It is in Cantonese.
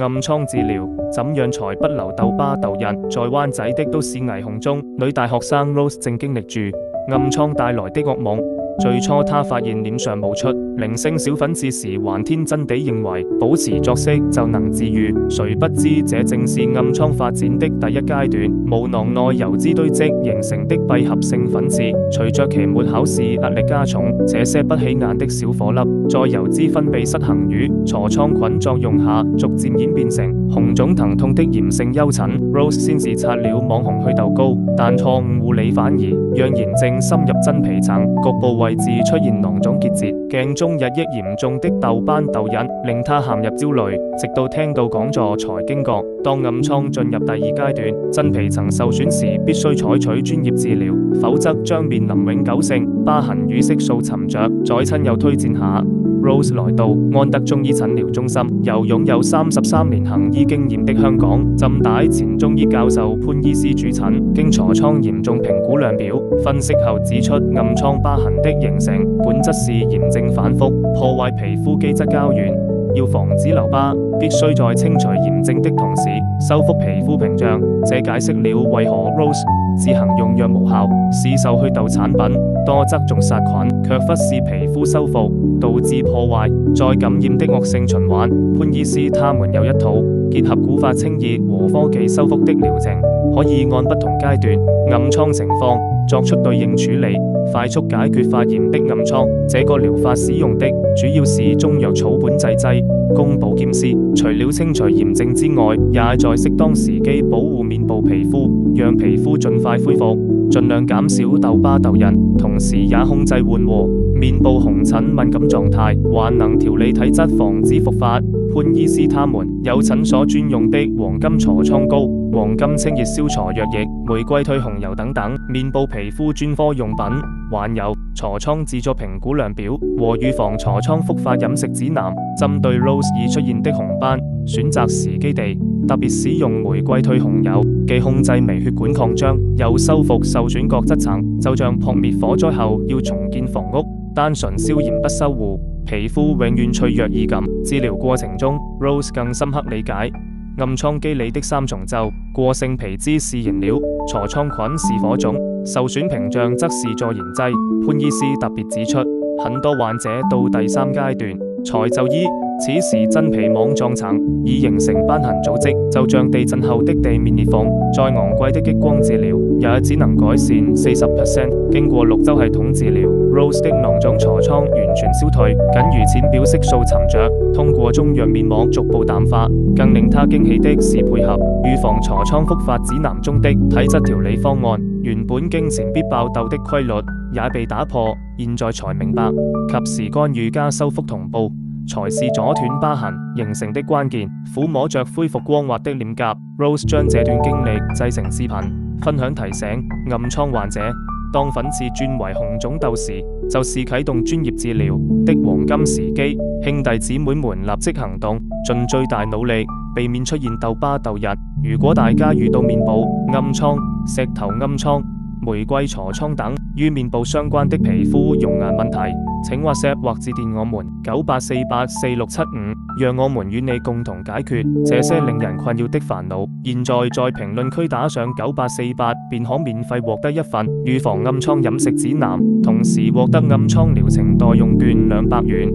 暗瘡治療怎樣才不留痘疤痘印？在灣仔的都市霓虹中，女大學生 Rose 正經歷住暗瘡帶來的噩夢。最初她發現臉上冒出零星小粉刺時，還天真地認為保持作息就能治癒，誰不知這正是暗瘡發展的第一階段。毛囊內油脂堆積形成的閉合性粉刺，隨着期末考試壓力加重，這些不起眼的小顆粒在油脂分泌失衡與痤瘡菌作用下，逐漸演變成紅腫疼痛的炎性丘疹。Rose 先是擦了網紅祛痘膏，但錯誤護理反而讓炎症深入真皮層，局部位置出現囊腫結節，鏡中日益嚴重的痘斑痘印令她陷入焦慮，直到聽到講座才驚覺，當暗瘡進入第二階段，真皮層受損時，必須採取專業治療，否則將面臨永久性疤痕與色素沉着。在親友推薦下，Rose 來到安德中醫診療中心，由擁有33年行醫經驗的香港浸大前中醫教授潘醫師主診，經痤瘡嚴重評估量表分析後指出，暗瘡疤痕的形成本質是炎症反覆，破壞皮膚基質膠原。要防止留疤，必須在清除炎症的同時修復皮膚屏障。這解釋了為何 Rose 自行用藥無效，市售祛痘產品多側重殺菌，卻忽視皮膚修復，導致破壞再感染的惡性循環。潘醫師他們有一套結合古法清熱和科技修復的療程，可以按不同階段暗瘡情況作出對應處理，快速解決發炎的暗瘡。這個療法使用的主要是中藥草本製劑，供保兼施，除了清除炎症之外，也在適當時機保護面部皮膚，讓皮膚盡快恢復，盡量減少痘疤痘印，同時也控制緩和面部紅疹敏感狀態，還能調理體質，防止復發。潘醫師他們有診所專用的黃金痤瘡膏、黃金清熱消痤藥液、玫瑰退紅油等等面部皮膚專科用品，還有痤瘡自作評估量表和預防痤瘡復發飲食指南。針對 Rose 已出現的紅斑，選擇時機地特別使用玫瑰退紅油，既控制微血管擴張，又修復受損角質層，就像撲滅火災後要重建房屋，單純消炎不修護，皮膚永遠脆弱易感。治療過程中 Rose 更深刻理解暗瘡機理的三重奏：過性皮脂是燃料，痤瘡菌是火種，受損屏障則是助燃劑。潘醫師特別指出，很多患者到第三階段才就醫，此時真皮網狀層已形成瘢痕組織，就像地震後的地面裂縫，再昂貴的激光治療也只能改善 40%。 經過6週系統治療， Rose 的囊腫痤瘡完全消退，僅餘淺表色素沉着，通過中藥面膜逐步淡化。更令他驚喜的是，配合預防痤瘡復發指南中的體質調理方案，原本經前必爆痘的規律也被打破。現在才明白，及時干預加修復同步才是阻斷疤痕形成的關鍵。撫摸着恢復光滑的臉頰， Rose 將這段經歷製成視頻分享，提醒暗瘡患者，當粉刺轉為紅腫痘時，就是啟動專業治療的黃金時機。兄弟姊妹們立即行動，盡最大努力避免出現痘疤痘印。如果大家遇到面部暗瘡、石頭暗瘡、玫瑰痤瘡等與面部相關的皮膚容顏問題，請 WhatsApp 或致電我們98484675，讓我們與你共同解決這些令人困擾的煩惱。現在在評論區打上9848，便可免費獲得一份預防暗瘡飲食指南，同時獲得暗瘡療程代用券200元。